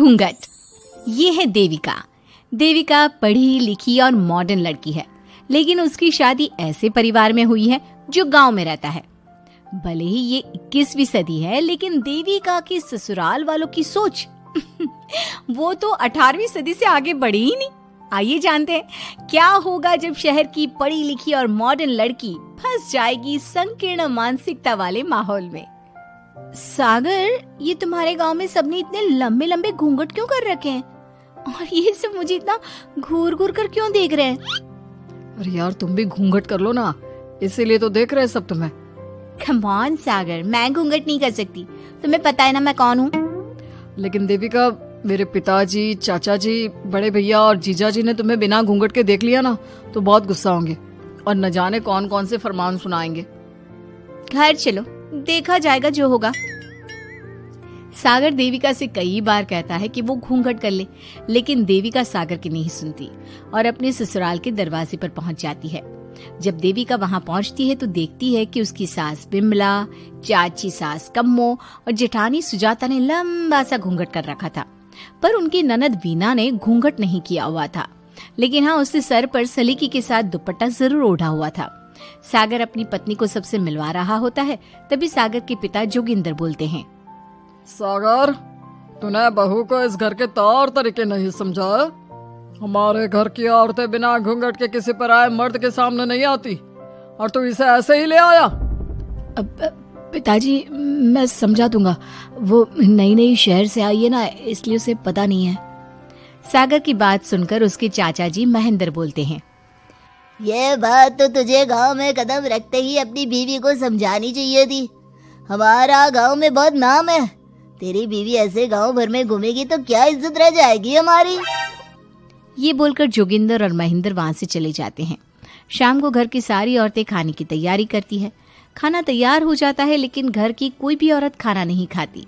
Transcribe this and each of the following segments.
घूंघट। ये है देविका। देविका पढ़ी लिखी और मॉडर्न लड़की है, लेकिन उसकी शादी ऐसे परिवार में हुई है जो गांव में रहता है। भले ही ये 21वीं सदी है, लेकिन देविका की ससुराल वालों की सोच वो तो 18वीं सदी से आगे बढ़ी ही नहीं। आइए जानते हैं क्या होगा जब शहर की पढ़ी लिखी और मॉडर्न लड़की फंस जाएगी संकीर्ण मानसिकता वाले माहौल में। सागर, ये तुम्हारे गांव में सबने इतने लंबे लंबे घूंघट क्यों कर रखे हैं? और ये सब मुझे इतना घूर घूर कर क्यों देख रहे हैं? अरे यार, तुम भी घूंघट कर लो ना, इसीलिए तो देख रहे हैं सब तुम्हें। कम ऑन सागर, मैं घूंघट नहीं कर सकती, तुम्हें पता है ना मैं कौन हूँ। लेकिन देविका, मेरे पिताजी, चाचा जी, बड़े भैया और जीजा जी ने तुम्हें बिना घूंघट के देख लिया ना तो बहुत गुस्सा होंगे और न जाने कौन कौन से फरमान सुनाएंगे। घर चलो, देखा जाएगा जो होगा। सागर देविका से कई बार कहता है कि वो घूंघट कर ले, लेकिन देविका सागर की नहीं सुनती और अपने ससुराल के दरवाजे पर पहुंच जाती है। जब देविका वहां पहुंचती है तो देखती है कि उसकी सास बिमला, चाची सास कम्मो और जेठानी सुजाता ने लंबा सा घूंघट कर रखा था, पर उनकी ननद वीना ने घूंघट नहीं किया हुआ था। लेकिन हाँ, उसने सर पर सलीकी के साथ दुपट्टा जरूर ओढ़ा हुआ था। सागर अपनी पत्नी को सबसे मिलवा रहा होता है, तभी सागर के पिता जोगिंदर बोलते हैं, सागर, तूने बहू को इस घर के तौर तरीके नहीं समझा। हमारे घर की औरतें बिना घूंघट के किसी पर आए मर्द के सामने नहीं आती और तू इसे ऐसे ही ले आया। पिताजी, मैं समझा दूंगा, वो नई नई शहर से आई है ना, इसलिए उसे पता नहीं है। सागर की बात सुनकर उसके चाचा जी महेंद्र बोलते हैं, ये बात तो तुझे गांव में कदम रखते ही अपनी बीवी को समझानी चाहिए थी। हमारा गांव में बहुत नाम है, तेरी बीवी ऐसे गांव भर में घूमेगी तो क्या इज्जत रह जाएगी हमारी। ये बोलकर जोगिंदर और महेंद्र वहां से चले जाते हैं। शाम को घर की सारी औरतें खाने की तैयारी करती है। खाना तैयार हो जाता है, लेकिन घर की कोई भी औरत खाना नहीं खाती।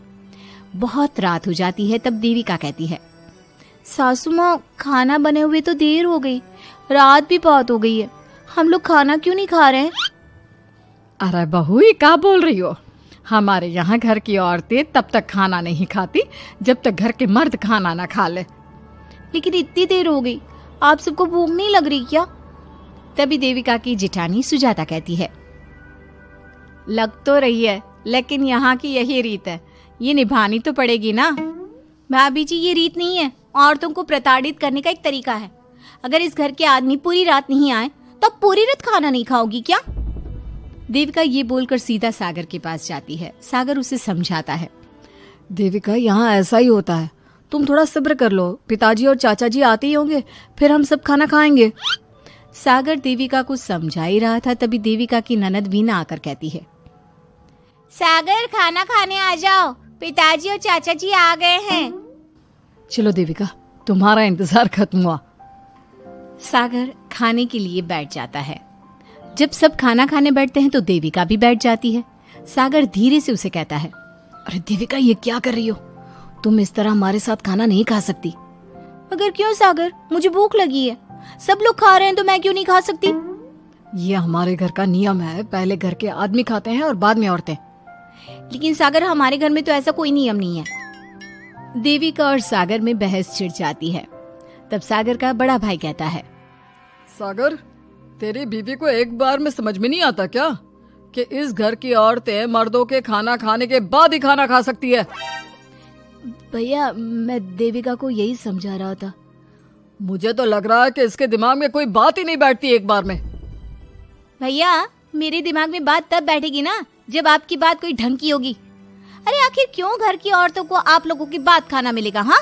बहुत रात हो जाती है, तब देविका कहती है, सासू माँ, खाना बने हुए तो देर हो गई, रात भी बहुत हो गई है, हम लोग खाना क्यों नहीं खा रहे? अरे बहू, ये क्या बोल रही हो? हमारे यहाँ घर की औरतें तब तक खाना नहीं खाती जब तक घर के मर्द खाना ना खा ले। लेकिन इतनी देर हो गई, आप सबको भूख नहीं लग रही क्या? तभी देविका की जेठानी सुजाता कहती है, लग तो रही है, लेकिन यहाँ की यही रीत है, ये निभानी तो पड़ेगी ना। भाभी जी, ये रीत नहीं है, औरतों को प्रताड़ित करने का एक तरीका है। अगर इस घर के आदमी पूरी रात नहीं आए तो पूरी रात खाना नहीं खाओगी क्या? देविका ये बोलकर सीधा सागर के पास जाती है। सागर उसे समझाता है, देविका, यहाँ ऐसा ही होता है, तुम थोड़ा सब्र कर लो, पिताजी और चाचा जी आते ही होंगे, फिर हम सब खाना खाएंगे। सागर देविका को समझा ही रहा था, तभी देविका की ननद वीना आकर कहती है, सागर, खाना खाने आ जाओ, पिताजी और चाचा जी आ गए हैं। चलो देविका, तुम्हारा इंतजार खत्म हुआ। सागर खाने के लिए बैठ जाता है। जब सब खाना खाने बैठते हैं तो देविका भी बैठ जाती है। सागर धीरे से उसे कहता है, अरे देविका, ये क्या कर रही हो? तुम इस तरह हमारे साथ खाना नहीं खा सकती। मगर क्यों सागर, मुझे भूख लगी है, सब लोग खा रहे हैं तो मैं क्यों नहीं खा सकती? ये हमारे घर का नियम है, पहले घर के आदमी खाते हैं और बाद में औरतें। लेकिन सागर, हमारे घर में तो ऐसा कोई नियम नहीं है। देविका और सागर में बहस छिड़ जाती है। तब सागर का बड़ा भाई कहता है, सागर, तेरी बीवी को एक बार में समझ में नहीं आता क्या कि इस घर की औरतें मर्दों के खाना खाने के बाद ही खाना खा सकती है? भैया, मैं देविका को यही समझा रहा था। मुझे तो लग रहा है कि इसके दिमाग में कोई बात ही नहीं बैठती एक बार में। भैया, मेरे दिमाग में बात तब बैठेगी ना जब आपकी बात कोई ढंग की होगी। अरे आखिर क्यों घर की औरतों को आप लोगों की बात खाना मिलेगा? हाँ,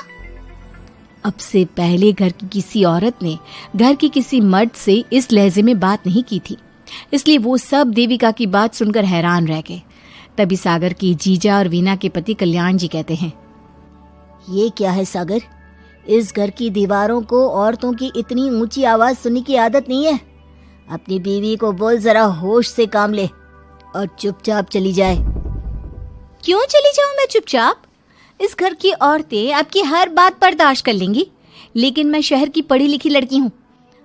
अब से पहले घर की किसी औरत ने घर की किसी मर्द से इस लहजे में बात नहीं की थी, इसलिए वो सब देविका की बात सुनकर हैरान रह गए। तभी सागर की जीजा और वीना के पति कल्याण जी कहते हैं, ये क्या है सागर, इस घर की दीवारों को औरतों की इतनी ऊंची आवाज सुनने की आदत नहीं है। अपनी बीवी को बोल जरा होश से काम ले और चुपचाप चली जाए। क्यों चली जाऊं मैं चुपचाप? इस घर की औरतें आपकी हर बात बर्दाश्त कर लेंगी, लेकिन मैं शहर की पढ़ी लिखी लड़की हूँ।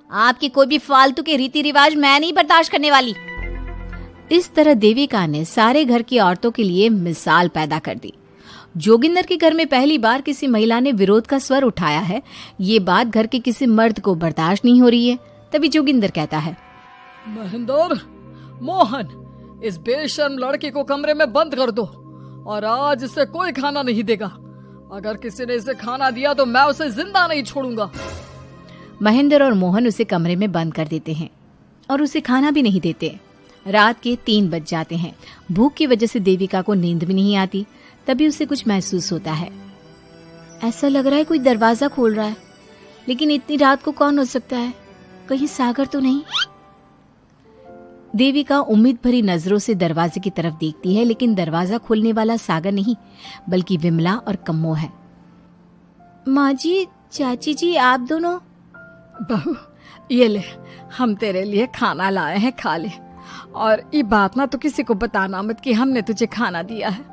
आपकी कोई भी फालतू के रीति रिवाज मैं नहीं बर्दाश्त करने वाली। इस तरह देविका ने सारे घर की औरतों के लिए मिसाल पैदा कर दी। जोगिंदर के घर में पहली बार किसी महिला ने विरोध का स्वर उठाया है, ये बात घर के किसी मर्द को बर्दाश्त नहीं हो रही है। तभी जोगिंदर कहता है, महेंद्र, मोहन, इस बेशर्म लड़की को कमरे में बंद कर दो और आज इसे कोई खाना नहीं देगा। अगर किसी ने इसे खाना दिया तो मैं उसे जिंदा नहीं छोड़ूंगा। महेंद्र और मोहन उसे कमरे में बंद कर देते हैं और उसे खाना भी नहीं देते। रात के 3 बज जाते हैं। भूख की वजह से देविका को नींद भी नहीं आती। तभी उसे कुछ महसूस होता है। ऐसा लग रहा है कोई दरवाजा खोल रहा है, लेकिन इतनी रात को कौन हो सकता है? कहीं सागर तो नहीं? देविका उम्मीद भरी नजरों से दरवाजे की तरफ देखती है, लेकिन दरवाजा खोलने वाला सागर नहीं बल्कि विमला और कम्मो है। माँ जी, चाची जी, आप दोनों? बहू, ये ले, हम तेरे लिए खाना लाए हैं, खा ले। और ये बात ना तो किसी को बताना मत कि हमने तुझे खाना दिया है,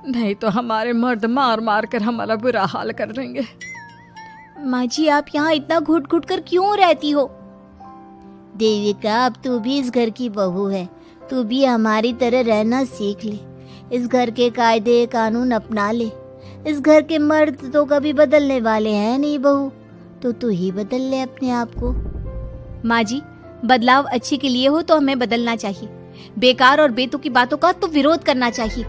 नहीं तो हमारे मर्द मार मार कर हमारा बुरा हाल कर देंगे। माँ जी, आप यहाँ इतना घुट घुट कर क्यों रहती हो? देविका, अब तू भी इस घर की बहू है, तू भी हमारी तरह रहना सीख ले। इस घर के कायदे कानून अपना ले। इस घर के मर्द तो कभी बदलने वाले हैं नहीं बहू, तो तू ही बदल ले अपने आप को। माँ जी, बदलाव अच्छे के लिए हो तो हमें बदलना चाहिए, बेकार और बेतुकी की बातों का तो विरोध करना चाहिए।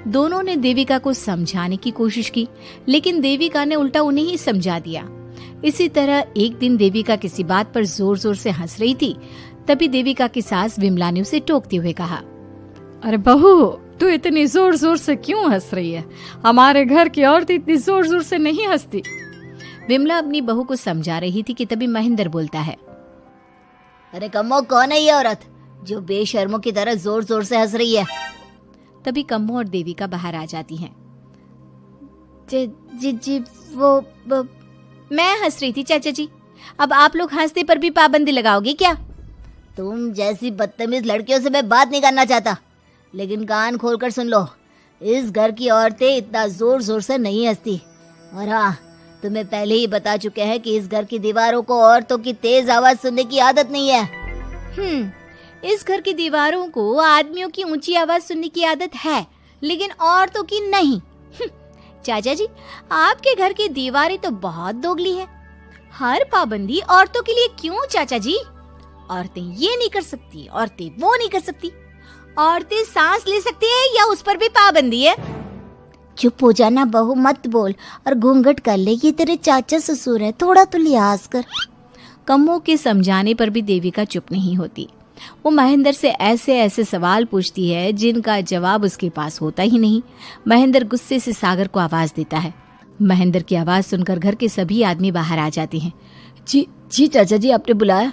दोनों ने देविका को समझाने की कोशिश की, लेकिन देविका ने उल्टा उन्हें ही समझा दिया। इसी तरह एक दिन देविका किसी बात पर जोर जोर से हंस रही थी। तभी देविका की सास विमला ने उसे टोकते हुए कहा, अरे बहू, तू इतनी जोर जोर से क्यों हंस रही है? हमारे घर की औरत इतनी जोर जोर से नहीं हंसती। विमला अपनी बहू को समझा रही थी कि तभी महेंद्र बोलता है, अरे कम्मो, कौन है ये औरत जो बेशर्मों की तरह जोर जोर से हंस रही है? तभी कम्मो और देविका बाहर आ जाती हैं। जी वो मैं हंस रही थी चाचा जी, अब आप लोग हंसने पर भी पाबंदी लगाओगे क्या? तुम जैसी बदतमीज लड़कियों से मैं बात नहीं करना चाहता, लेकिन कान खोलकर सुन लो, इस घर की औरतें इतना जोर जोर से नहीं हंसती। और हाँ, तुम्हें पहले ही बता चुके हैं कि इस घर की दीवारों को औरतों की तेज आवाज सुनने की आदत नहीं है। इस घर की दीवारों को आदमियों की ऊंची आवाज सुनने की आदत है, लेकिन औरतों की नहीं। चाचा जी, आपके घर की दीवारें तो बहुत दोगली है। हर पाबंदी औरतों के लिए क्यों चाचा जी? औरतें ये नहीं कर सकती, औरतें वो नहीं कर सकती, औरतें सांस ले सकती है या उस पर भी पाबंदी है? चुप हो जाना बहू, मत बोल और घूंघट कर ले। ये तेरे चाचा ससुर है, थोड़ा तो लिहाज कर। कम्मो के समझाने पर भी देविका चुप नहीं होती। वो महेंद्र से ऐसे ऐसे सवाल पूछती है जिनका जवाब उसके पास होता ही नहीं। महेंद्र गुस्से से सागर को आवाज देता है। महेंद्र की आवाज सुनकर घर के सभी आदमी बाहर आ जाते हैं। जी चाचा जी, आपने बुलाया?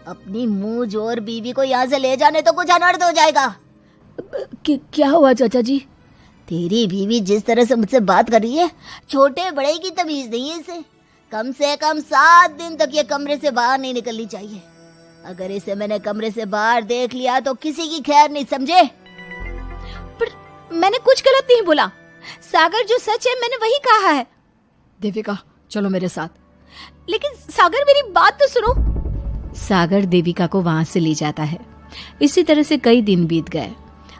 अपनी मुंह जोर बीवी को यहाँ से ले जाने तो कुछ अनर्थ हो जाएगा। क्या हुआ चाचा जी? तेरी बीवी जिस तरह से मुझसे बात कर रही है, छोटे बड़े की तमीज नहीं है इसे। कम से कम 7 दिन तक ये कमरे से बाहर नहीं निकलनी चाहिए। अगर इसे मैंने कमरे से बाहर देख लिया तो किसी की खैर नहीं, समझे? पर मैंने कुछ गलत नहीं बोला। सागर जो सच है मैंने वही कहा है। देविका, चलो मेरे साथ। लेकिन सागर, मेरी बात तो सुनो। सागर देविका को वहां से ले जाता है। इसी तरह से कई दिन बीत गए।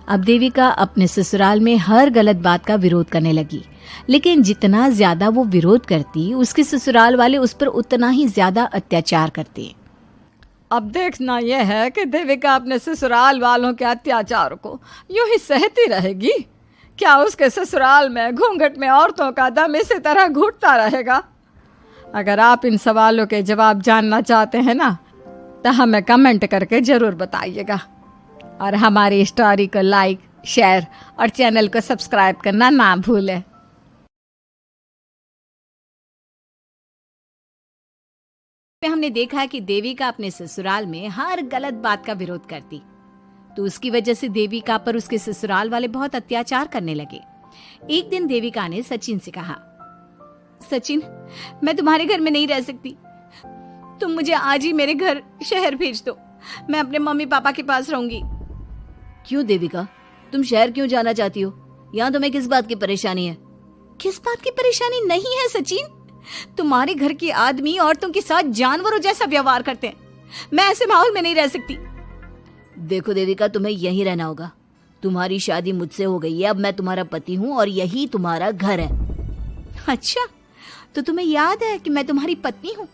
अब देविका अपने ससुराल में हर गलत बात का विरोध करने लगी, लेकिन जितना ज्यादा वो विरोध करती, उसके ससुराल वाले उस पर उतना ही ज्यादा अत्याचार करते। अब देखना यह है कि देविका अपने ससुराल वालों के अत्याचार को यूं ही सहती रहेगी। क्या उसके ससुराल में घूंघट में औरतों का दम इसी तरह घुटता रहेगा? अगर आप इन सवालों के जवाब जानना चाहते हैं ना, तो हमें कमेंट करके जरूर बताइएगा। और हमारी स्टोरी को लाइक, शेयर और चैनल को सब्सक्राइब करना ना भूलें। हमने देखा है कि देविका अपने ससुराल में हर गलत बात का विरोध करती, तो उसकी वजह से देविका पर उसके ससुराल वाले बहुत अत्याचार करने लगे। एक दिन देविका ने सचिन से कहा, सचिन, मैं तुम्हारे घर में नहीं रह सकती, तुम मुझे आज ही मेरे घर शहर भेज दो, मैं अपने मम्मी पापा के पास रहूंगी। क्यों देविका, तुम शहर क्यों जाना चाहती हो? यहाँ तुम्हें किस बात की परेशानी है? किस बात की परेशानी नहीं है सचिन, तुम्हारे घर के आदमी औरतों के साथ जानवरों जैसा व्यवहार करते हैं। मैं ऐसे माहौल में नहीं रह सकती। देखो देविका, तुम्हें यहीं रहना होगा। तुम्हारी शादी मुझसे हो गई है, अब मैं तुम्हारा पति हूँ और यही तुम्हारा घर है। अच्छा, तो तुम्हें याद है कि मैं तुम्हारी पत्नी हूँ?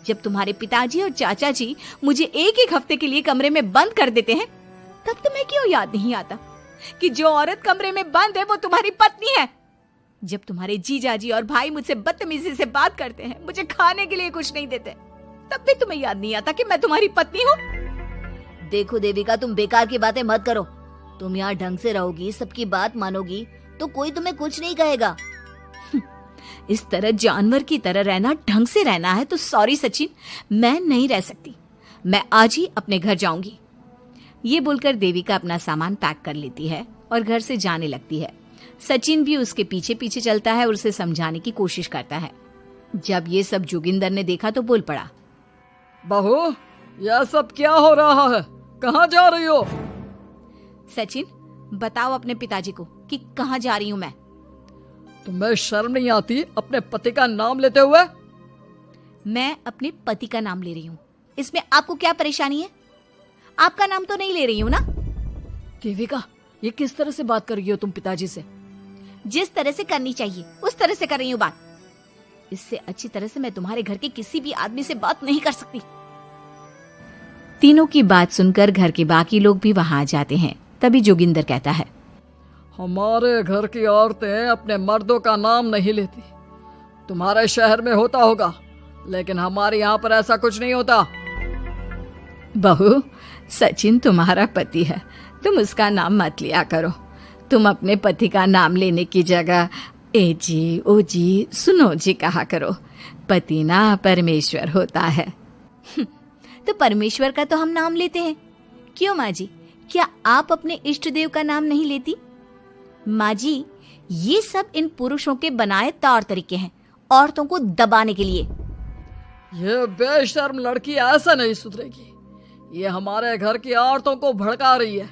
जब तुम्हारे पिताजी और चाचा जी मुझे एक एक हफ्ते के लिए कमरे में बंद कर देते हैं, तब तुम्हें क्यों याद नहीं आता कि जो औरत कमरे में बंद है वो तुम्हारी पत्नी है? जब तुम्हारे जीजाजी और भाई मुझसे बदतमीजी से बात करते हैं, मुझे खाने के लिए कुछ नहीं देते, तब भी तुम्हें याद नहीं आता कि मैं तुम्हारी पत्नी हूँ? देखो देविका, तुम बेकार की बातें मत करो। तुम यहाँ ढंग से रहोगी, सबकी बात मानोगी तो कोई तुम्हें कुछ नहीं कहेगा। इस तरह जानवर की तरह रहना, ढंग से रहना है तो सॉरी सचिन, मैं नहीं रह सकती। मैं आज ही अपने घर जाऊंगी। ये बोलकर देविका अपना सामान पैक कर लेती है और घर से जाने लगती है। सचिन भी उसके पीछे पीछे चलता है और उसे समझाने की कोशिश करता है। जब ये सब जोगिंदर ने देखा तो बोल पड़ा, बहू, यह सब क्या हो रहा है? कहाँ जा रही हो? सचिन, बताओ अपने पिताजी को कि कहाँ जा रही हूँ मैं। तुम्हें शर्म नहीं आती अपने पति का नाम लेते हुए? मैं अपने पति का नाम ले रही हूँ, इसमें आपको क्या परेशानी है? आपका नाम तो नहीं ले रही हूँ ना? देविका, ये किस तरह से बात कर रही हो तुम पिताजी से? जिस तरह से करनी चाहिए उस तरह से कर रही हूँ बात। इससे अच्छी तरह से मैं तुम्हारे घर के किसी भी आदमी से बात नहीं कर सकती। तीनों की बात सुनकर घर के बाकी लोग भी वहां आ जाते हैं। तभी जोगिंदर कहता है, हमारे घर की औरतें अपने मर्दों का नाम नहीं लेती। तुम्हारे शहर में होता होगा, लेकिन हमारे यहाँ पर ऐसा कुछ नहीं होता। बहू, सचिन तुम्हारा पति है, तुम उसका नाम मत लिया करो। तुम अपने पति का नाम लेने की जगह ए जी, ओ जी, सुनो जी कहा करो। पति ना परमेश्वर होता है। तो परमेश्वर का तो हम नाम लेते हैं। क्यों माँ जी, क्या आप अपने इष्ट देव का नाम नहीं लेती? माँ जी, ये सब इन पुरुषों के बनाए तौर तरीके हैं, औरतों को दबाने के लिए। ये बेशर्म लड़की ऐसा नहीं सुधरेगी। ये हमारे घर की औरतों को भड़का रही है।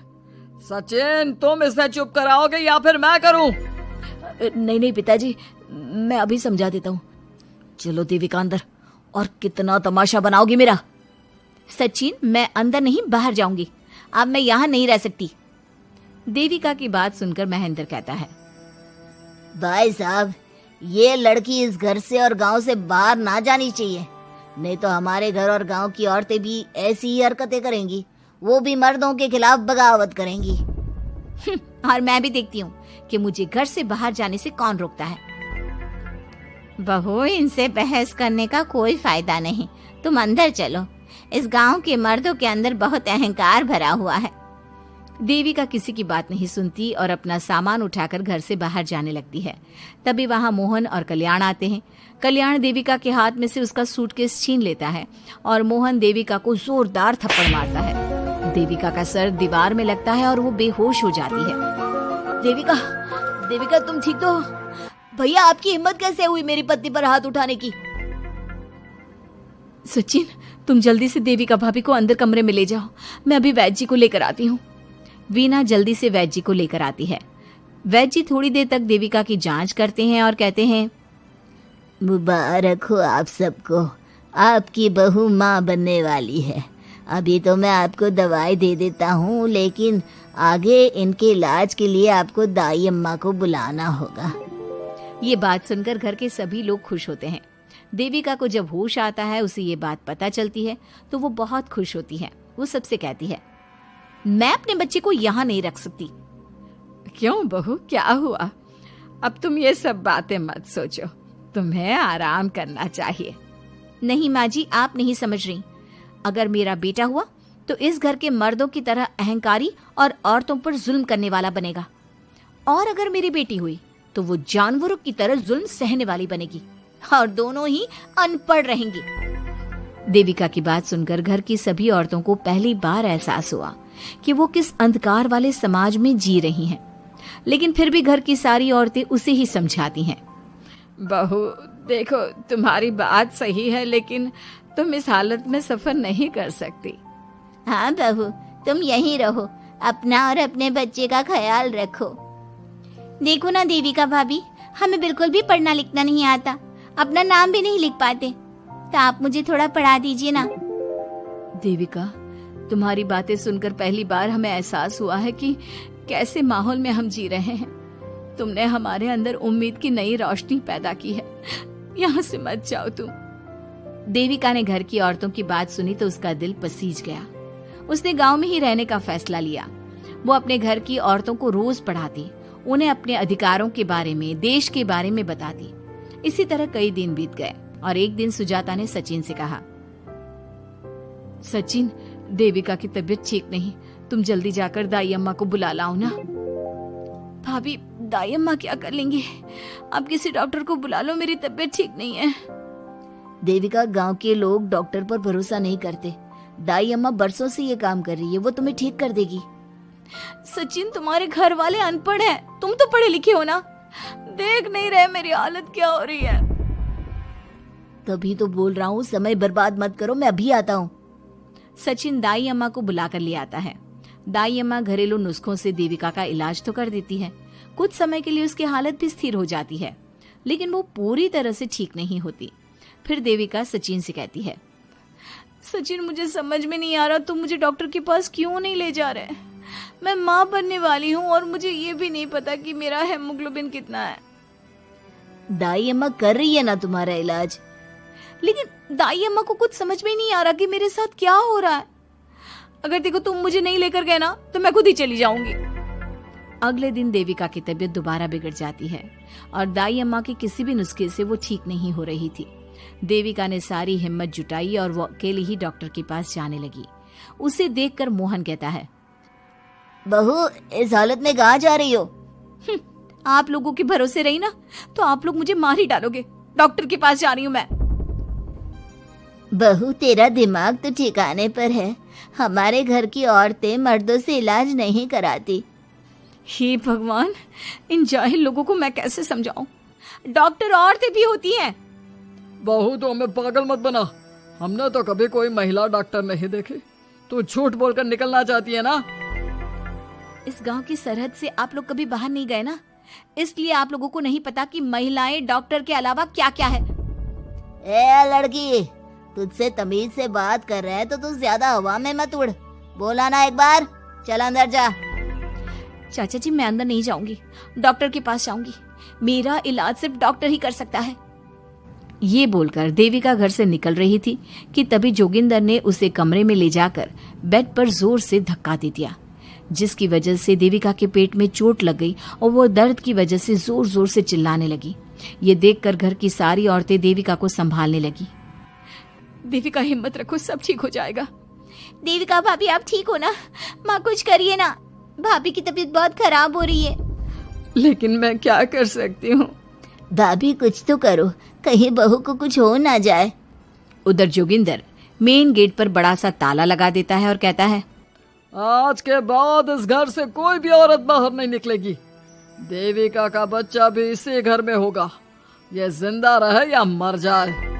सचिन, तुम इसे चुप कराओगे या फिर मैं करूं? नहीं नहीं पिताजी, मैं अभी समझा देता हूँ। चलो देविका अंदर, और कितना तमाशा बनाओगी मेरा। सचिन, मैं अंदर नहीं बाहर जाऊंगी। अब मैं यहाँ नहीं रह सकती। देविका की बात सुनकर महेंद्र कहता है, भाई साहब, ये लड़की इस घर से और गांव से बाहर ना जानी चाहिए, नहीं तो हमारे घर और गांव की औरतें भी ऐसी ही हरकतें करेंगी। वो भी मर्दों के खिलाफ बगावत करेंगी। और मैं भी देखती हूँ कि मुझे घर से बाहर जाने से कौन रोकता है। बहू, इनसे बहस करने का कोई फायदा नहीं। तुम अंदर चलो। इस गांव के मर्दों के अंदर बहुत अहंकार भरा हुआ है। देविका किसी की बात नहीं सुनती और अपना सामान उठाकर घर से बाहर जाने लगती है। तभी वहां मोहन और कल्याण आते हैं। कल्याण देविका के हाथ में से उसका सूटकेस छीन लेता है और मोहन देविका को जोरदार थप्पड़ मारता है। देविका का सर दीवार में लगता है और वो बेहोश हो जाती है। देविका, देविका तुम ठीक तो हो? भैया, आपकी हिम्मत कैसे हुई मेरी पत्नी पर हाथ उठाने की? सचिन, तुम जल्दी से देविका भाभी को अंदर कमरे में ले जाओ। मैं अभी वैद्य जी को लेकर आती हूँ। वीना जल्दी से वैद्य जी को लेकर आती है। वैद्य जी थोड़ी देर तक देविका की जांच करते हैं और कहते हैं, मुबारक हो आप सबको, आपकी बहू माँ बनने वाली है। अभी तो मैं आपको दवाई दे देता हूँ, लेकिन आगे इनके इलाज के लिए आपको दाई अम्मा को बुलाना होगा। ये बात सुनकर घर के सभी लोग खुश होते हैं। देविका को जब होश आता है, उसे ये बात पता चलती है तो वो बहुत खुश होती है। वो सबसे कहती है, मैं अपने बच्चे को यहाँ नहीं रख सकती। क्यों बहू, क्या हुआ? अब तुम ये सब बातें मत सोचो, तुम्हें आराम करना चाहिए। नहीं माँ जी, आप नहीं समझ रही। अगर मेरा बेटा हुआ तो इस घर के मर्दों की तरह अहंकारी और औरतों पर जुल्म करने वाला बनेगा, और अगर मेरी बेटी हुई तो वो जानवरों की तरह जुल्म सहने वाली बनेगी, और दोनों ही अनपढ़ रहेंगी। देविका की बात सुनकर घर की सभी औरतों को पहली बार एहसास हुआ कि वो किस अंधकार वाले समाज में जी रही हैं। लेकिन फिर भी घर की सारी औरतें उसे ही समझाती हैं। बहू देखो, तुम्हारी बात सही है, लेकिन तुम इस हालत में सफर नहीं कर सकती। हाँ बहू, तुम यहीं रहो, अपना और अपने बच्चे का ख्याल रखो। देखो ना देविका भाभी, हमें बिल्कुल भी पढ़ना लिखना नहीं आता, अपना नाम भी नहीं लिख पाते, तो आप मुझे थोड़ा पढ़ा दीजिए ना। देविका, तुम्हारी बातें सुनकर पहली बार हमें एहसास हुआ है कि कैसे माहौल में हम जी रहे हैं। तुमने हमारे अंदर उम्मीद की नई रोशनी पैदा की है। यहाँ से मत जाओ तुम। देविका ने घर की औरतों की बात सुनी तो उसका दिल पसीज गया। उसने गांव में ही रहने का फैसला लिया। वो अपने घर की औरतों को रोज पढ़ाती, उन्हें अपने अधिकारों के बारे में, देश के बारे में बताती। इसी तरह कई दिन बीत गए और एक दिन सुजाता ने सचिन से कहा, सचिन, देविका की तबीयत ठीक नहीं, तुम जल्दी जाकर दाई अम्मा को बुला लाओ ना। भाभी, दाई अम्मा क्या कर लेंगी? आप किसी डॉक्टर को बुला लो, मेरी तबीयत ठीक नहीं है। देविका, गांव के लोग डॉक्टर पर भरोसा नहीं करते। दाई अम्मा बरसों से ये काम कर रही है, वो तुम्हें ठीक कर देगी। सचिन, तुम्हारे घर वाले अनपढ़ हैं, तुम तो पढ़े लिखे हो ना। देख नहीं रहे मेरी हालत क्या हो रही है। तभी तो बोल रहा हूँ, समय बर्बाद मत करो, मैं अभी आता हूँ। सचिन दाई अम्मा को बुलाकर ले आता है। दाई अम्मा घरेलू नुस्खों से देविका का इलाज तो कर देती है। कुछ समय के लिए उसकी हालत भी स्थिर हो जाती है, लेकिन वो पूरी तरह से ठीक नहीं होती। फिर देविका सचिन से कहती है, सचिन, मुझे समझ में नहीं आ रहा तुम मुझे डॉक्टर के पास क्यों नहीं ले जा रहे। मैं माँ बनने वाली हूँ और मुझे ये भी नहीं पता कि मेरा हेमोग्लोबिन कितना है। दाई अम्मा कर रही है ना तुम्हारा इलाज। लेकिन दाई अम्मा को कुछ समझ में नहीं आ रहा कि मेरे साथ क्या हो रहा है। अगर देखो तुम मुझे नहीं लेकर गए ना तो मैं खुद ही चली जाऊंगी। अगले दिन देविका की तबीयत दोबारा बिगड़ जाती है और दाई अम्मा के किसी भी नुस्खे से वो ठीक नहीं हो रही थी। देविका ने सारी हिम्मत जुटाई और वो अकेले ही डॉक्टर के पास जाने लगी। उसे देखकर मोहन कहता है, बहू, इस हालत में कहाँ जा रही हो? आप लोगों के भरोसे रही ना तो आप लोग मुझे मार ही डालोगे। डॉक्टर के पास जा रही हूँ मैं। बहू, तेरा दिमाग तो ठिकाने पर है। हमारे घर की औरतें मर्दों से इलाज नहीं कराती। हे भगवान, इन जाहिल लोगों को मैं कैसे समझाऊं। डॉक्टर औरतें भी होती हैं। बहू, तो हमें पागल मत बना। हमने तो कभी कोई महिला डॉक्टर नहीं देखी। तू झूठ बोलकर निकलना चाहती है ना? इस गांव की सरहद से आप लोग कभी बाहर नहीं गए ना, इसलिए आप लोगों को नहीं पता कि महिलाएं डॉक्टर के अलावा क्या क्या है। ए लड़की, तुझसे तमीज से बात कर रहे हैं तो तू ज्यादा हवा में मत उड़। बोला ना एक बार, चल अंदर जा। चाचा जी, मैं अंदर नहीं जाऊंगी, डॉक्टर के पास जाऊंगी। मेरा इलाज सिर्फ डॉक्टर ही कर सकता है। ये बोलकर देविका घर से निकल रही थी कि तभी जोगिंदर ने उसे कमरे में ले जाकर बेड पर जोर से धक्का दे दिया, जिसकी वजह से देविका के पेट में चोट लग गई और वो दर्द की वजह से जोर जोर से चिल्लाने लगी। ये देखकर घर की सारी औरतें देविका को संभालने लगी। देविका, हिम्मत रखो, सब ठीक हो जाएगा। देविका भाभी, आप ठीक हो ना? माँ, कुछ करिए ना, भाभी की तबीयत बहुत खराब हो रही है। लेकिन मैं क्या कर सकती हूँ? भाभी, कुछ तो करो, कहीं बहू को कुछ हो ना जाए। उधर जोगिंदर मेन गेट पर बड़ा सा ताला लगा देता है और कहता है, आज के बाद इस घर से कोई भी औरत बाहर नहीं निकलेगी। देविका का बच्चा भी इसी घर में होगा, ये जिंदा रहे या मर जाए।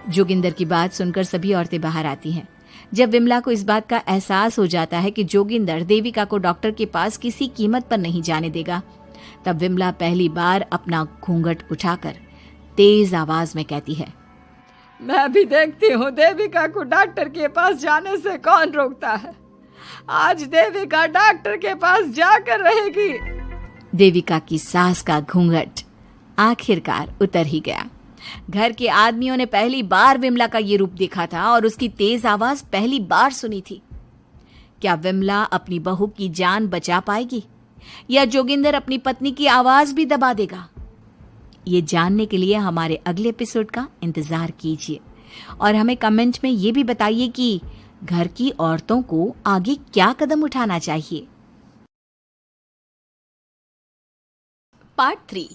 जोगिंदर की बात सुनकर सभी औरतें बाहर आती हैं। जब विमला को इस बात का एहसास हो जाता है कि जोगिंदर देविका को डॉक्टर के पास किसी कीमत पर नहीं जाने देगा, तब विमला पहली बार अपना घूंघट उठाकर तेज आवाज में कहती है, मैं भी देखती हूँ देविका को डॉक्टर के पास जाने से कौन रोकता है। आज देविका डॉक्टर के पास जाकर रहेगी। देविका की सास का घूंघट आखिरकार उतर ही गया। घर के आदमियों ने पहली बार विमला का ये रूप देखा था और उसकी तेज आवाज पहली बार सुनी थी। क्या विमला अपनी बहू की जान बचा पाएगी या जोगिंदर अपनी पत्नी की आवाज भी दबा देगा? ये जानने के लिए हमारे अगले एपिसोड का इंतजार कीजिए और हमें कमेंट में ये भी बताइए कि घर की औरतों को आगे क्या कदम उठाना चाहिए। पार्ट 3।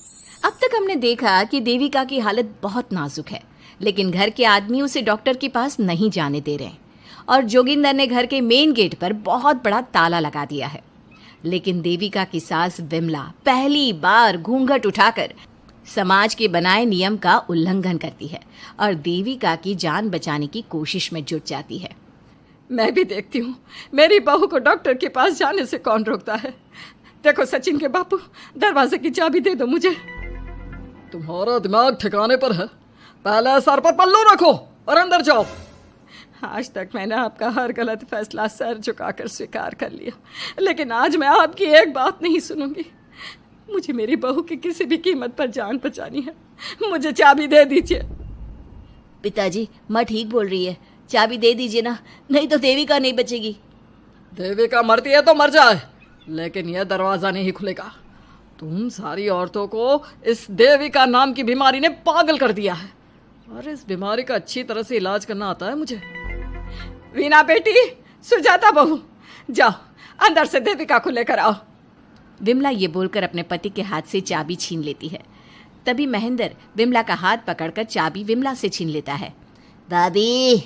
अब तक हमने देखा कि देविका की हालत बहुत नाजुक है, लेकिन घर के आदमी उसे डॉक्टर के पास नहीं जाने दे रहे और जोगिंदर ने घर के मेन गेट पर बहुत बड़ा ताला लगा दिया है। लेकिन देविका की सास विमला पहली बार घूंघट उठाकर समाज के बनाए नियम का उल्लंघन करती है और देविका की जान बचाने की कोशिश में जुट जाती है। मैं भी देखती हूँ मेरी बहू को डॉक्टर के पास जाने से कौन रोकता है। देखो सचिन के बापू, दरवाजे की चाबी दे दो मुझे। तुम्हारा दिमाग ठिकाने पर है? पहले सर पर पल्लू रखो और अंदर जाओ। आज तक मैंने आपका हर गलत फैसला सर झुकाकर स्वीकार कर लिया, लेकिन आज मैं आपकी एक बात नहीं सुनूंगी। मुझे मेरी बहू की किसी भी कीमत पर जान बचानी है। मुझे चाबी दे दीजिए। पिताजी, माँ ठीक बोल रही है, चाबी दे दीजिए ना, नहीं तो देविका नहीं बचेगी। देविका मरती है तो मर जाए, लेकिन यह दरवाजा नहीं खुलेगा। तुम सारी औरतों को इस देविका नाम की बीमारी ने पागल कर दिया है, और इस बीमारी का अच्छी तरह से इलाज करना आता है मुझे। वीना बेटी, सुजाता बहू, जाओ अंदर से देविका को लेकर आओ। विमला ये बोलकर अपने पति के हाथ से चाबी छीन लेती है। तभी महेंद्र विमला का हाथ पकड़कर चाबी विमला से छीन लेता है। भाभी,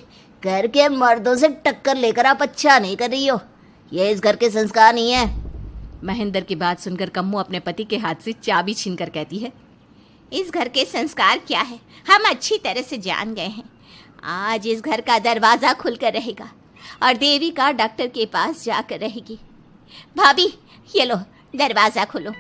घर के मर्दों से टक्कर लेकर आप अच्छा नहीं कर रही हो, ये इस घर के संस्कार नहीं है। महेंद्र की बात सुनकर कम्मू अपने पति के हाथ से चाबी छीनकर कहती है, इस घर के संस्कार क्या है हम अच्छी तरह से जान गए हैं। आज इस घर का दरवाज़ा खुलकर रहेगा और देविका डॉक्टर के पास जाकर रहेगी। भाभी, ये लो दरवाज़ा खोलो।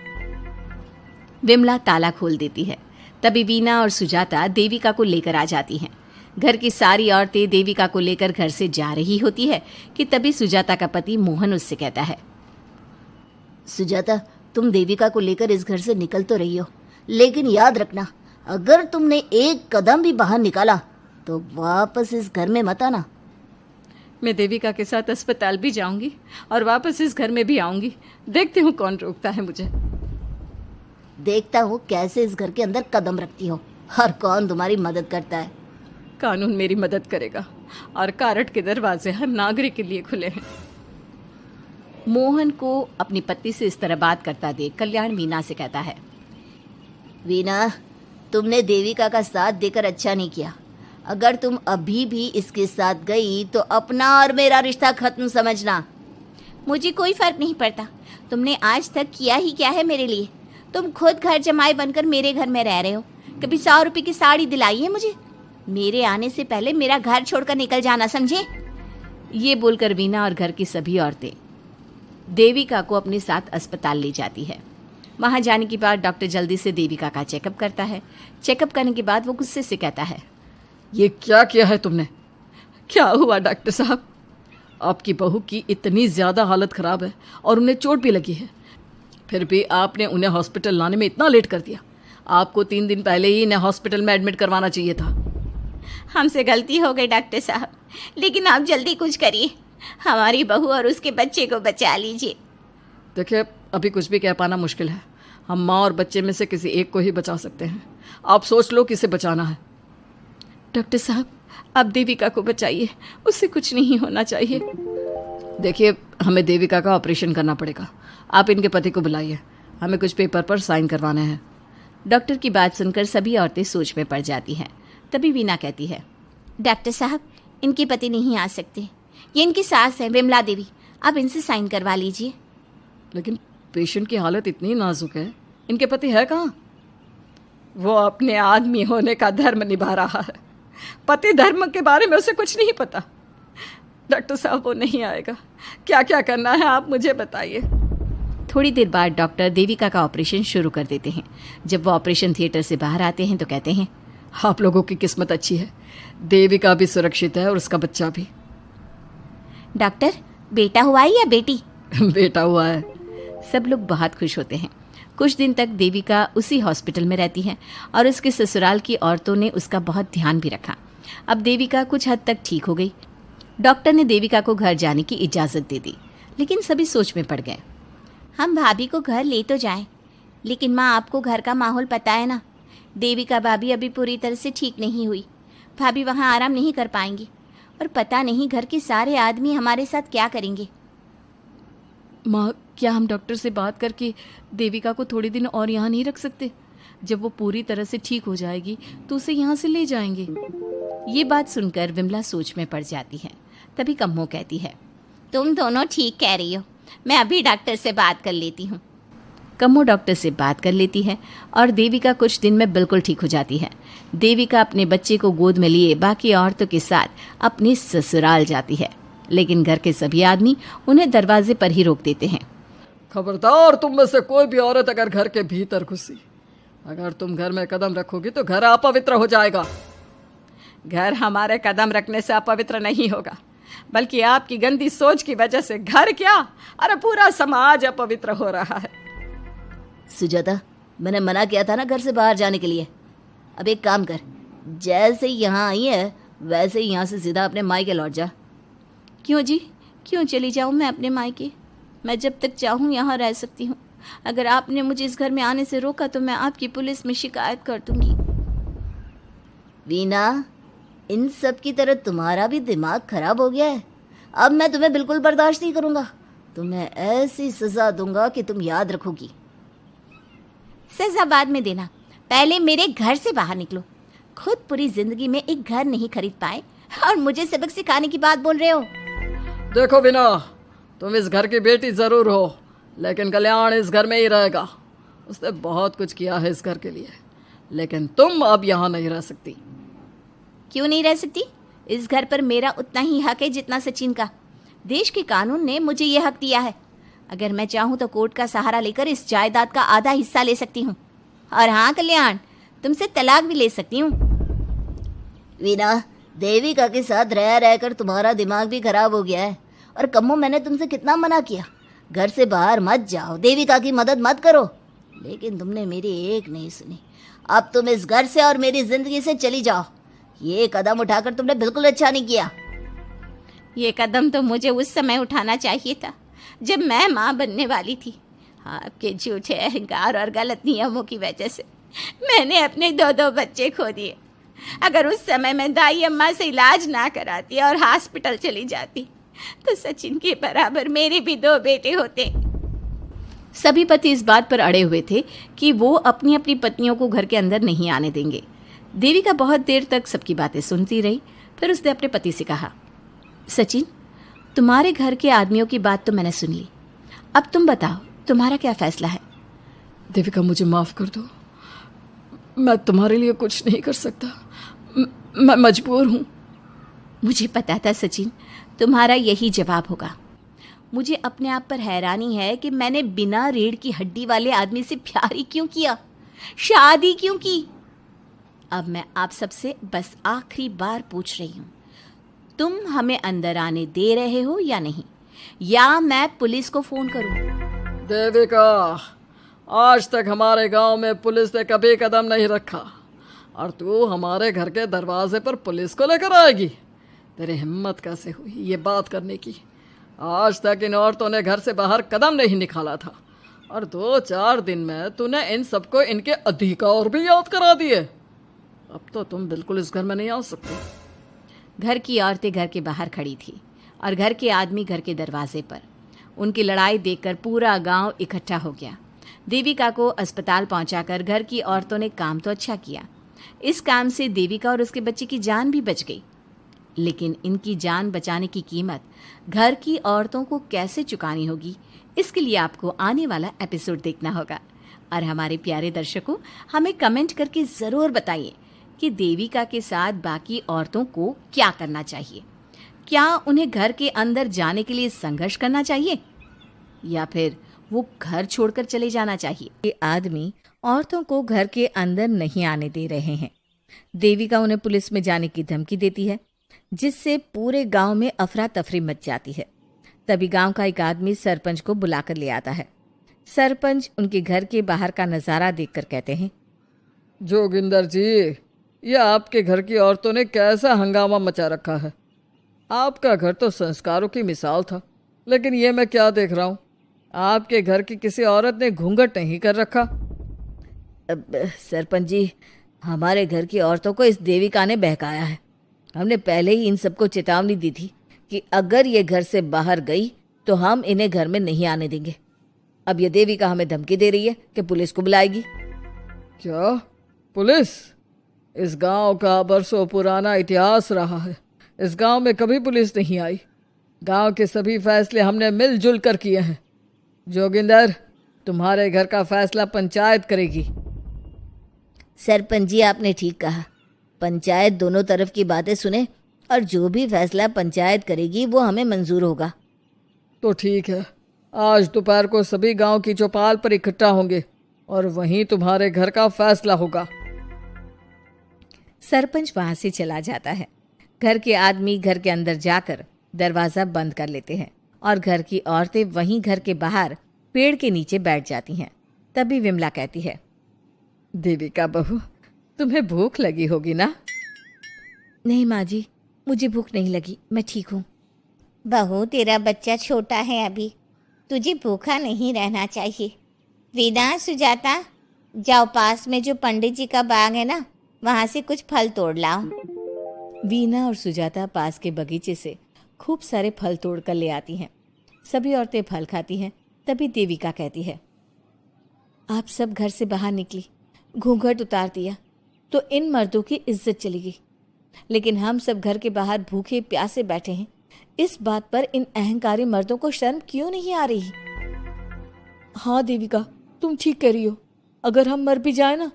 विमला ताला खोल देती है। तभी वीना और सुजाता देविका को लेकर आ जाती हैं। घर की सारी औरतें देविका को लेकर घर से जा रही होती है कि तभी सुजाता का पति मोहन उससे कहता है, सुजाता, तुम देविका को लेकर इस घर से निकल तो रही हो, लेकिन याद रखना, अगर तुमने एक कदम भी बाहर निकाला तो वापस इस घर में मत आना। मैं देविका के साथ अस्पताल भी जाऊंगी और वापस इस घर में भी आऊंगी। देखती हूँ कौन रोकता है मुझे। देखता हूँ कैसे इस घर के अंदर कदम रखती हो और कौन तुम्हारी मदद करता है। कानून मेरी मदद करेगा और कारट के दरवाजे हर नागरिक के लिए खुले हैं। मोहन को अपनी पत्नी से इस तरह बात करता देख कल्याण वीना से कहता है, वीना, तुमने देविका का साथ देकर अच्छा नहीं किया। अगर तुम अभी भी इसके साथ गई तो अपना और मेरा रिश्ता खत्म समझना। मुझे कोई फर्क नहीं पड़ता, तुमने आज तक किया ही क्या है मेरे लिए। तुम खुद घर जमाई बनकर मेरे घर में रह रहे हो। कभी 100 रुपए की साड़ी दिलाई है मुझे? मेरे आने से पहले मेरा घर छोड़कर निकल जाना, समझे? ये बोलकर वीना और घर की सभी औरतें देविका को अपने साथ अस्पताल ले जाती है। वहां जाने के बाद डॉक्टर जल्दी से देविका का चेकअप करता है। चेकअप करने के बाद वो गुस्से से कहता है, ये क्या किया है तुमने? क्या हुआ डॉक्टर साहब? आपकी बहू की इतनी ज़्यादा हालत ख़राब है और उन्हें चोट भी लगी है, फिर भी आपने उन्हें हॉस्पिटल लाने में इतना लेट कर दिया। आपको 3 दिन पहले ही इन्हें हॉस्पिटल में एडमिट करवाना चाहिए था। हमसे गलती हो गई डॉक्टर साहब, लेकिन आप जल्दी कुछ करिए, हमारी बहू और उसके बच्चे को बचा लीजिए। देखिए, अभी कुछ भी कह पाना मुश्किल है। हम माँ और बच्चे में से किसी एक को ही बचा सकते हैं। आप सोच लो किसे बचाना है। डॉक्टर साहब, आप देविका को बचाइए, उससे कुछ नहीं होना चाहिए। देखिए, हमें देविका का ऑपरेशन करना पड़ेगा। आप इनके पति को बुलाइए, हमें कुछ पेपर पर साइन करवाने हैं। डॉक्टर की बात सुनकर सभी औरतें सोच में पड़ जाती हैं। तभी वीना कहती है, डॉक्टर साहब, इनके पति नहीं आ सकते, ये इनकी सास है विमला देवी, आप इनसे साइन करवा लीजिए। लेकिन पेशेंट की हालत इतनी नाजुक है, इनके पति है कहाँ? वो अपने आदमी होने का धर्म निभा रहा है। पति धर्म के बारे में उसे कुछ नहीं पता। डॉक्टर साहब, वो नहीं आएगा। क्या क्या करना है आप मुझे बताइए। थोड़ी देर बाद डॉक्टर देविका का ऑपरेशन शुरू कर देते हैं। जब वो ऑपरेशन थिएटर से बाहर आते हैं तो कहते हैं, आप लोगों की किस्मत अच्छी है, देविका भी सुरक्षित है और उसका बच्चा भी। डॉक्टर, बेटा हुआ है या बेटी? बेटा हुआ है। सब लोग बहुत खुश होते हैं। कुछ दिन तक देविका उसी हॉस्पिटल में रहती है और उसके ससुराल की औरतों ने उसका बहुत ध्यान भी रखा। अब देविका कुछ हद तक ठीक हो गई। डॉक्टर ने देविका को घर जाने की इजाज़त दे दी, लेकिन सभी सोच में पड़ गए। हम भाभी को घर ले तो जाएं, लेकिन माँ, आपको घर का माहौल पता है ना, देविका भाभी अभी पूरी तरह से ठीक नहीं हुई। भाभी वहाँ आराम नहीं कर पाएंगी और पता नहीं घर के सारे आदमी हमारे साथ क्या करेंगे। माँ, क्या हम डॉक्टर से बात करके देविका को थोड़े दिन और यहाँ नहीं रख सकते? जब वो पूरी तरह से ठीक हो जाएगी तो उसे यहाँ से ले जाएंगे। ये बात सुनकर विमला सोच में पड़ जाती है। तभी कम्मो कहती है, तुम दोनों ठीक कह रही हो, मैं अभी डॉक्टर से बात कर लेती हूँ। कम्मो डॉक्टर से बात कर लेती है और देविका कुछ दिन में बिल्कुल ठीक हो जाती है। देविका अपने बच्चे को गोद में लिए बाकी औरतों के साथ अपने ससुराल जाती है, लेकिन घर के सभी आदमी उन्हें दरवाजे पर ही रोक देते हैं। खबरदार, तुम में से कोई भी औरत अगर घर के भीतर घुसी, अगर तुम घर में कदम रखोगी तो घर अपवित्र हो जाएगा। घर हमारे कदम रखने से अपवित्र नहीं होगा, बल्कि आपकी गंदी सोच की वजह से घर क्या, अरे पूरा समाज अपवित्र हो रहा है। सुजाता, मैंने मना किया था ना घर से बाहर जाने के लिए। अब एक काम कर, जैसे यहाँ आई है वैसे ही यहाँ से सीधा अपने मायके लौट जा। क्यों जी, क्यों चली जाऊँ मैं अपने मायके? मैं जब तक चाहूँ यहाँ रह सकती हूँ। अगर आपने मुझे इस घर में आने से रोका तो मैं आपकी पुलिस में शिकायत कर दूंगी। वीना, इन सब की तरह तुम्हारा भी दिमाग खराब हो गया है। अब मैं तुम्हें बिल्कुल बर्दाश्त नहीं करूँगा। तुम्हें ऐसी सज़ा दूंगा कि तुम याद रखोगी। सजा बाद में देना, पहले मेरे घर से बाहर निकलो। खुद पूरी जिंदगी में एक घर नहीं खरीद पाए और मुझे सबक सिखाने की बात बोल रहे हो। देखो वीना, तुम इस घर की बेटी जरूर हो, लेकिन कल्याण इस घर में ही रहेगा। उसने बहुत कुछ किया है इस घर के लिए, लेकिन तुम अब यहाँ नहीं रह सकती। क्यों नहीं रह सकती? इस घर पर मेरा उतना ही हक है जितना सचिन का। देश के कानून ने मुझे ये हक दिया है। अगर मैं चाहूँ तो कोर्ट का सहारा लेकर इस जायदाद का आधा हिस्सा ले सकती हूँ। और हाँ कल्याण, तुमसे तलाक भी ले सकती हूँ। वीना, देविका के साथ रह रहकर तुम्हारा दिमाग भी खराब हो गया है। और कम्मो, मैंने तुमसे कितना मना किया, घर से बाहर मत जाओ, देविका की मदद मत करो, लेकिन तुमने मेरी एक नहीं सुनी। अब तुम इस घर से और मेरी जिंदगी से चली जाओ। ये कदम उठाकर तुमने बिल्कुल अच्छा नहीं किया। ये कदम तो मुझे उस समय उठाना चाहिए था जब मैं माँ बनने वाली थी। आपके झूठे अहंकार और गलत नियमों की वजह से मैंने अपने 2 बच्चे खो दिए। अगर उस समय मैं दाई अम्मा से इलाज ना कराती और हॉस्पिटल चली जाती तो सचिन के बराबर मेरे भी 2 बेटे होते। सभी पति इस बात पर अड़े हुए थे कि वो अपनी अपनी पत्नियों को घर के अंदर नहीं आने देंगे। देविका बहुत देर तक सबकी बातें सुनती रही। फिर उसने अपने पति से कहा, सचिन, तुम्हारे घर के आदमियों की बात तो मैंने सुन ली। अब तुम बताओ, तुम्हारा क्या फैसला है? देविका, मुझे माफ कर दो। मैं तुम्हारे लिए कुछ नहीं कर सकता। मैं मजबूर हूँ। मुझे पता था सचिन, तुम्हारा यही जवाब होगा। मुझे अपने आप पर हैरानी है कि मैंने बिना रीढ़ की हड्डी वाले आदमी से प्यार ही क्यों किया, शादी क्यों की। अब मैं आप सबसे बस आखिरी बार पूछ रही हूँ, तुम हमें अंदर आने दे रहे हो या नहीं, या मैं पुलिस को फोन करूँ? देविका, आज तक हमारे गांव में पुलिस ने कभी कदम नहीं रखा और तू हमारे घर के दरवाजे पर पुलिस को लेकर आएगी? तेरी हिम्मत कैसे हुई ये बात करने की? आज तक इन औरतों ने घर से बाहर कदम नहीं निकाला था और 2-4 दिन में तूने इन सबको इनके अधिकार भी याद करा दिए। अब तो तुम बिल्कुल इस घर में नहीं आ सकते। घर की औरतें घर के बाहर खड़ी थी और घर के आदमी घर के दरवाजे पर। उनकी लड़ाई देखकर पूरा गांव इकट्ठा हो गया। देविका को अस्पताल पहुंचाकर घर की औरतों ने काम तो अच्छा किया। इस काम से देविका और उसके बच्चे की जान भी बच गई, लेकिन इनकी जान बचाने की कीमत घर की औरतों को कैसे चुकानी होगी, इसके लिए आपको आने वाला एपिसोड देखना होगा। और हमारे प्यारे दर्शकों, हमें कमेंट करके ज़रूर बताइए कि देविका के साथ बाकी औरतों को क्या करना चाहिए। क्या उन्हें घर के अंदर जाने के लिए संघर्ष करना चाहिए या फिर वो घर छोड़कर चले जाना चाहिए? ये आदमी औरतों को घर के अंदर नहीं आने दे रहे हैं। देविका उन्हें पुलिस में जाने की धमकी देती है, जिससे पूरे गांव में अफरा तफरी मच जाती है। तभी गांव का एक आदमी सरपंच को बुलाकर ले आता है। सरपंच उनके घर के बाहर का नज़ारा देखकर कहते हैं, जोगिंदर जी, ये आपके घर की औरतों ने कैसा हंगामा मचा रखा है। आपका घर तो संस्कारों की मिसाल था, लेकिन ये मैं क्या देख रहा हूँ, आपके घर की किसी औरत ने घूंघट नहीं कर रखा। सरपंच जी, हमारे घर की औरतों को इस देविका ने बहकाया है। हमने पहले ही इन सबको चेतावनी दी थी कि अगर ये घर से बाहर गई तो हम इन्हें घर में नहीं आने देंगे। अब ये देविका हमें धमकी दे रही है कि पुलिस को बुलाएगी। क्या पुलिस? इस गांव का बरसों पुराना इतिहास रहा है। इस गांव में कभी पुलिस नहीं आई। गांव के सभी फैसले हमने मिलजुल कर किए हैं। जोगिंदर, तुम्हारे घर का फैसला पंचायत करेगी। सरपंच जी, आपने ठीक कहा। पंचायत दोनों तरफ की बातें सुने और जो भी फैसला पंचायत करेगी वो हमें मंजूर होगा। तो ठीक है, आज दोपहर को सभी गांव की चौपाल पर इकट्ठा होंगे और वहीं तुम्हारे घर का फैसला होगा। सरपंच वहां से चला जाता है। घर के आदमी घर के अंदर जाकर दरवाजा बंद कर लेते हैं और घर की औरतें वहीं घर के बाहर पेड़ के नीचे बैठ जाती हैं। तभी विमला कहती है, देविका बहू, तुम्हें भूख लगी होगी ना? नहीं माँ जी, मुझे भूख नहीं लगी, मैं ठीक हूँ। बहू, तेरा बच्चा छोटा है अभी, तुझे भूखा नहीं रहना चाहिए। वीना, सुजाता, जाओ पास में जो पंडित जी का बाग है ना, वहाँ से कुछ फल तोड़ लाओ। वीना और सुजाता पास के बगीचे से खूब सारे फल तोड़ कर ले आती हैं। सभी औरतें फल खाती हैं। तभी देविका कहती है, आप सब घर से बाहर निकली, घूंघट उतार दिया तो इन मर्दों की इज्जत चली गई, लेकिन हम सब घर के बाहर भूखे प्यासे बैठे हैं। इस बात पर इन अहंकारी मर्दों को शर्म क्यों नहीं आ रही? हाँ देविका, तुम ठीक कह रही हो। अगर हम मर भी जाए ना,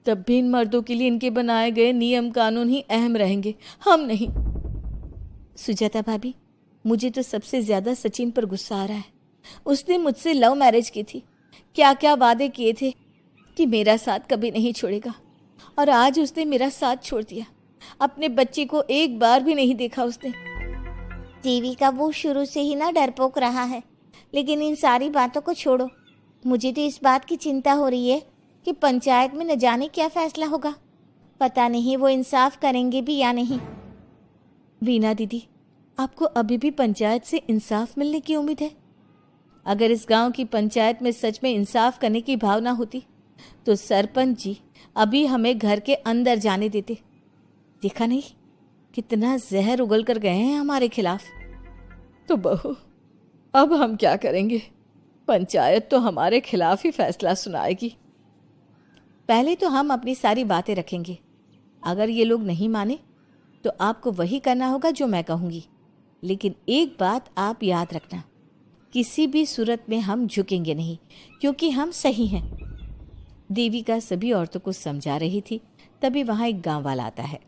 तब भी इन मर्दों के लिए इनके बनाए गए नियम कानून ही अहम रहेंगे, हम नहीं। सुजाता भाभी, मुझे तो सबसे ज्यादा सचिन पर गुस्सा आ रहा है। उसने मुझसे लव मैरिज की थी, क्या क्या वादे किए थे कि मेरा साथ कभी नहीं छोड़ेगा, और आज उसने मेरा साथ छोड़ दिया। अपने बच्चे को एक बार भी नहीं देखा उसने। देविका, वो शुरू से ही ना डरपोक रहा है, लेकिन इन सारी बातों को छोड़ो। मुझे तो इस बात की चिंता हो रही है कि पंचायत में न जाने क्या फैसला होगा। पता नहीं वो इंसाफ करेंगे भी या नहीं। वीना दीदी, आपको अभी भी पंचायत से इंसाफ मिलने की उम्मीद है? अगर इस गांव की पंचायत में सच में इंसाफ करने की भावना होती तो सरपंच जी अभी हमें घर के अंदर जाने देते। देखा नहीं कितना जहर उगल कर गए हैं हमारे खिलाफ। तो बहू, अब हम क्या करेंगे? पंचायत तो हमारे खिलाफ ही फैसला सुनाएगी। पहले तो हम अपनी सारी बातें रखेंगे। अगर ये लोग नहीं माने तो आपको वही करना होगा जो मैं कहूँगी। लेकिन एक बात आप याद रखना, किसी भी सूरत में हम झुकेंगे नहीं, क्योंकि हम सही हैं। देविका सभी औरतों को समझा रही थी। तभी वहाँ एक गांव वाला आता है।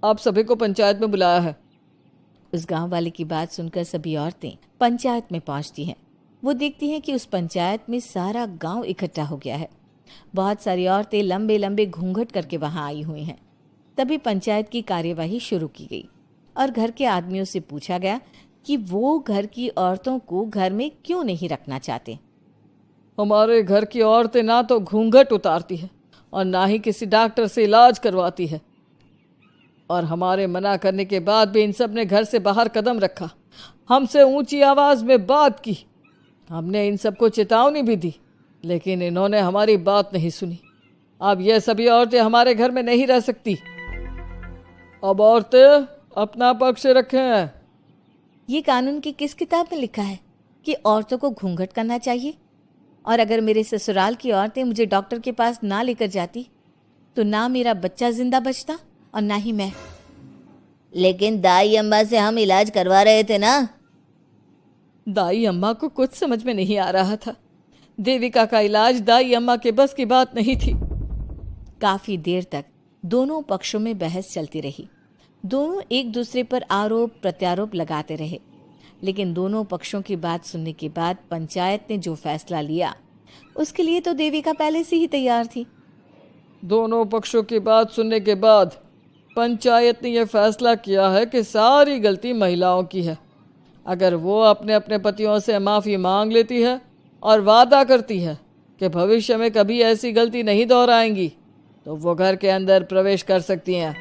आप सभी को पंचायत में बुलाया है। उस गांव वाले की बात सुनकर सभी औरतें पंचायत में पहुंचती हैं। वो देखती हैं कि उस पंचायत में सारा गांव इकट्ठा हो गया है। बहुत सारी औरतें लंबे लंबे घूंघट करके वहां आई हुई हैं। तभी पंचायत की कार्यवाही शुरू की गई और घर के आदमियों से पूछा गया कि वो घर की औरतों को घर में क्यों नहीं रखना चाहते। हमारे घर की औरतें ना तो घूंघट उतारती है और ना ही किसी डॉक्टर से इलाज करवाती है, और हमारे मना करने के बाद भी इन सब ने घर से बाहर कदम रखा, हमसे ऊंची आवाज में बात की। हमने इन सबको चेतावनी भी दी, लेकिन इन्होंने हमारी बात नहीं सुनी। अब ये सभी औरतें हमारे घर में नहीं रह सकती। अब औरतें अपना पक्ष रखें। ये कानून की किस किताब में लिखा है कि औरतों को घूंघट करना चाहिए? और अगर मेरे ससुराल की औरतें मुझे डॉक्टर के पास ना लेकर जाती तो ना मेरा बच्चा जिंदा बचता और ना ही मैं। लेकिन दाई अम्मा से हम इलाज करवा रहे थे ना। दाई अम्मा को कुछ समझ में नहीं आ रहा था। देविका का इलाज दाई अम्मा के बस की बात नहीं थी। काफी देर तक दोनों पक्षों में बहस चलती रही। दोनों एक दूसरे पर आरोप प्रत्यारोप लगाते रहे, लेकिन दोनों पक्षों की बात सुनने के बाद पंचायत ने जो फैसला लिया उसके लिए तो देविका पहले से ही तैयार थी। दोनों पक्षों की बात सुनने के बाद पंचायत ने यह फैसला किया है कि सारी गलती महिलाओं की है। अगर वो अपने अपने पतियों से माफ़ी मांग लेती है और वादा करती है कि भविष्य में कभी ऐसी गलती नहीं दोहराएंगी, तो वो घर के अंदर प्रवेश कर सकती हैं।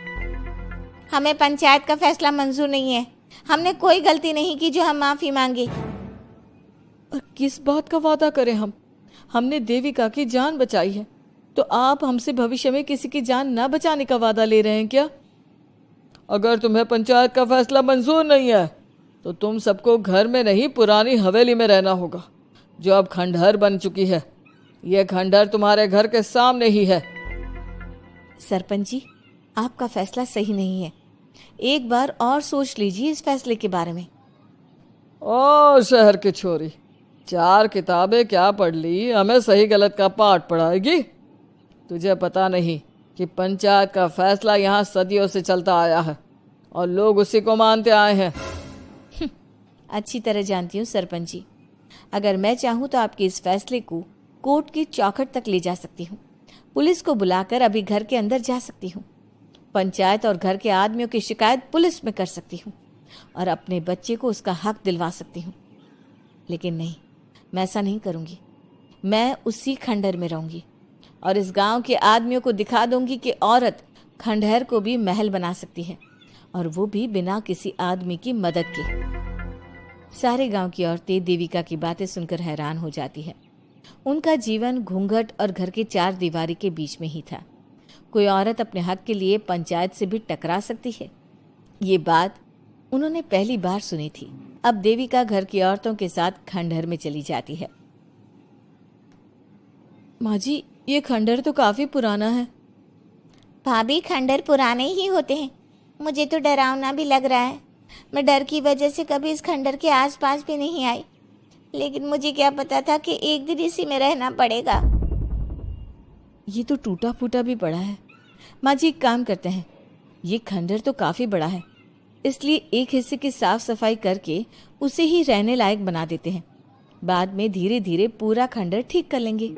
हमें पंचायत का फैसला मंजूर नहीं है। हमने कोई गलती नहीं की जो हम माफ़ी मांगे। और किस बात का वादा करें हम? हमने देविका की जान बचाई है, तो आप हमसे भविष्य में किसी की जान न बचाने का वादा ले रहे हैं क्या? अगर तुम्हें पंचायत का फैसला मंजूर नहीं है तो तुम सबको घर में नहीं पुरानी हवेली में रहना होगा, जो अब खंडहर बन चुकी है। यह खंडहर तुम्हारे घर के सामने ही है। सरपंच जी, आपका फैसला सही नहीं है। एक बार और सोच लीजिए इस फैसले के बारे में। ओ शहर की छोरी, 4 किताबें क्या पढ़ ली, हमें सही गलत का पाठ पढ़ाएगी? तुझे पता नहीं कि पंचायत का फैसला यहाँ सदियों से चलता आया है और लोग उसी को मानते आए हैं। अच्छी तरह जानती हूँ सरपंच जी। अगर मैं चाहूँ तो आपके इस फैसले को कोर्ट की चौखट तक ले जा सकती हूँ। पुलिस को बुलाकर अभी घर के अंदर जा सकती हूँ। पंचायत और घर के आदमियों की शिकायत पुलिस में कर सकती हूँ और अपने बच्चे को उसका हक दिलवा सकती हूँ। लेकिन नहीं, मैं ऐसा नहीं करूँगी। मैं उसी खंडहर में रहूँगी और इस गांव के आदमियों को दिखा दूंगी कि औरत खंडहर को भी महल बना सकती है, और वो भी बिना किसी आदमी की मदद के। सारे गांव की औरतें देविका की बातें सुनकर हैरान हो जाती है। उनका जीवन घूंघट और घर के चार दीवारी के बीच में ही था। कोई औरत अपने हक के लिए पंचायत से भी टकरा सकती है, ये बात उन्होंने पहली बार सुनी थी। अब देविका घर की औरतों के साथ खंडहर में चली जाती है। माँ जी, ये खंडहर तो काफी पुराना है। भाभी, खंडहर पुराने ही होते हैं। मुझे तो डरावना भी लग रहा है। मैं डर की वजह से कभी इस खंडहर के आसपास भी नहीं आई, लेकिन मुझे क्या पता था कि एक दिन इसी में रहना पड़ेगा। ये तो टूटा फूटा भी पड़ा है। माँ जी, एक काम करते हैं, ये खंडहर तो काफी बड़ा है, इसलिए एक हिस्से की साफ सफाई करके उसे ही रहने लायक बना देते हैं। बाद में धीरे धीरे पूरा खंडहर ठीक कर लेंगे।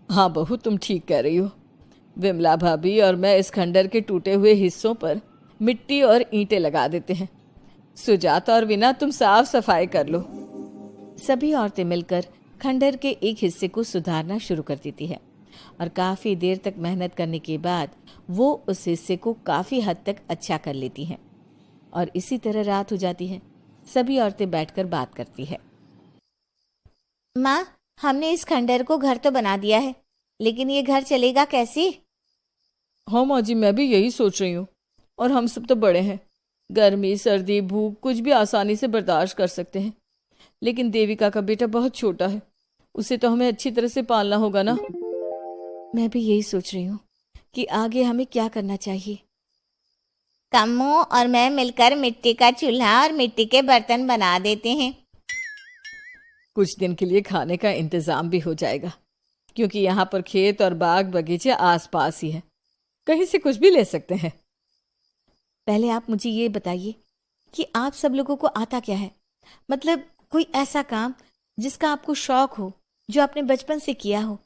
हाँ बहू, तुम ठीक कह रही हो। विमला भाभी और मैं इस खंडहर के टूटे हुए हिस्सों पर मिट्टी और ईंटें लगा देते हैं। सुजाता और वीना, तुम साफ सफाई कर लो। सभी औरतें मिलकर खंडहर के एक हिस्से को सुधारना शुरू कर देती है और काफी देर तक मेहनत करने के बाद वो उस हिस्से को काफी हद तक अच्छा कर लेती हैं। और इसी तरह रात हो जाती है। सभी औरतें बैठकर बात करती है। माँ, हमने इस खंडहर को घर तो बना दिया है, लेकिन ये घर चलेगा कैसे? हाँ माँ जी, मैं भी यही सोच रही हूँ। और हम सब तो बड़े हैं, गर्मी सर्दी भूख कुछ भी आसानी से बर्दाश्त कर सकते हैं। लेकिन देविका का बेटा बहुत छोटा है, उसे तो हमें अच्छी तरह से पालना होगा ना। मैं भी यही सोच रही हूँ कि आगे हमें क्या करना चाहिए। कम्मू और मैं मिलकर मिट्टी का चूल्हा और मिट्टी के बर्तन बना देते हैं। कुछ दिन के लिए खाने का इंतजाम भी हो जाएगा, क्योंकि यहाँ पर खेत और बाग बगीचे आसपास ही है, कहीं से कुछ भी ले सकते हैं। पहले आप मुझे ये बताइए कि आप सब लोगों को आता क्या है? मतलब कोई ऐसा काम जिसका आपको शौक हो, जो आपने बचपन से किया हो।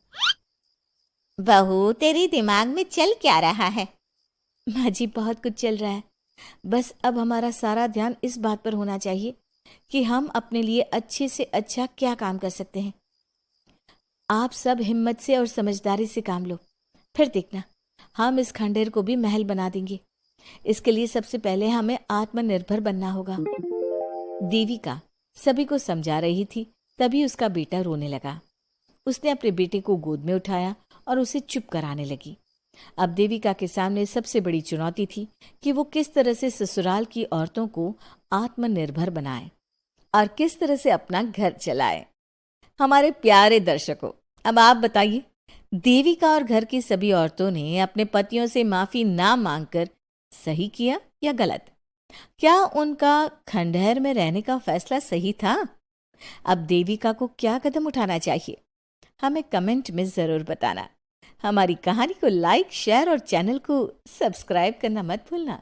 बहू, तेरे दिमाग में चल क्या रहा है? माँ जी, बहुत कुछ चल रहा है। बस अब हमारा सारा ध्यान इस बात पर होना चाहिए कि हम अपने लिए अच्छे से अच्छा क्या काम कर सकते हैं। आप सब हिम्मत से और समझदारी से काम लो, फिर देखना हम इस खंडहर को भी महल बना देंगे। इसके लिए सबसे पहले हमें आत्मनिर्भर बनना होगा। देविका सभी को समझा रही थी, तभी उसका बेटा रोने लगा। उसने अपने बेटे को गोद में उठाया और उसे चुप कराने लगी। अब देविका के सामने सबसे बड़ी चुनौती थी कि वो किस तरह से ससुराल की औरतों को आत्मनिर्भर बनाए और किस तरह से अपना घर चलाए। हमारे प्यारे दर्शकों, अब आप बताइए, देविका और घर की सभी औरतों ने अपने पतियों से माफी ना मांगकर सही किया या गलत? क्या उनका खंडहर में रहने का फैसला सही था? अब देविका को क्या कदम उठाना चाहिए, हमें कमेंट में जरूर बताना। हमारी कहानी को लाइक, शेयर और चैनल को सब्सक्राइब करना मत भूलना।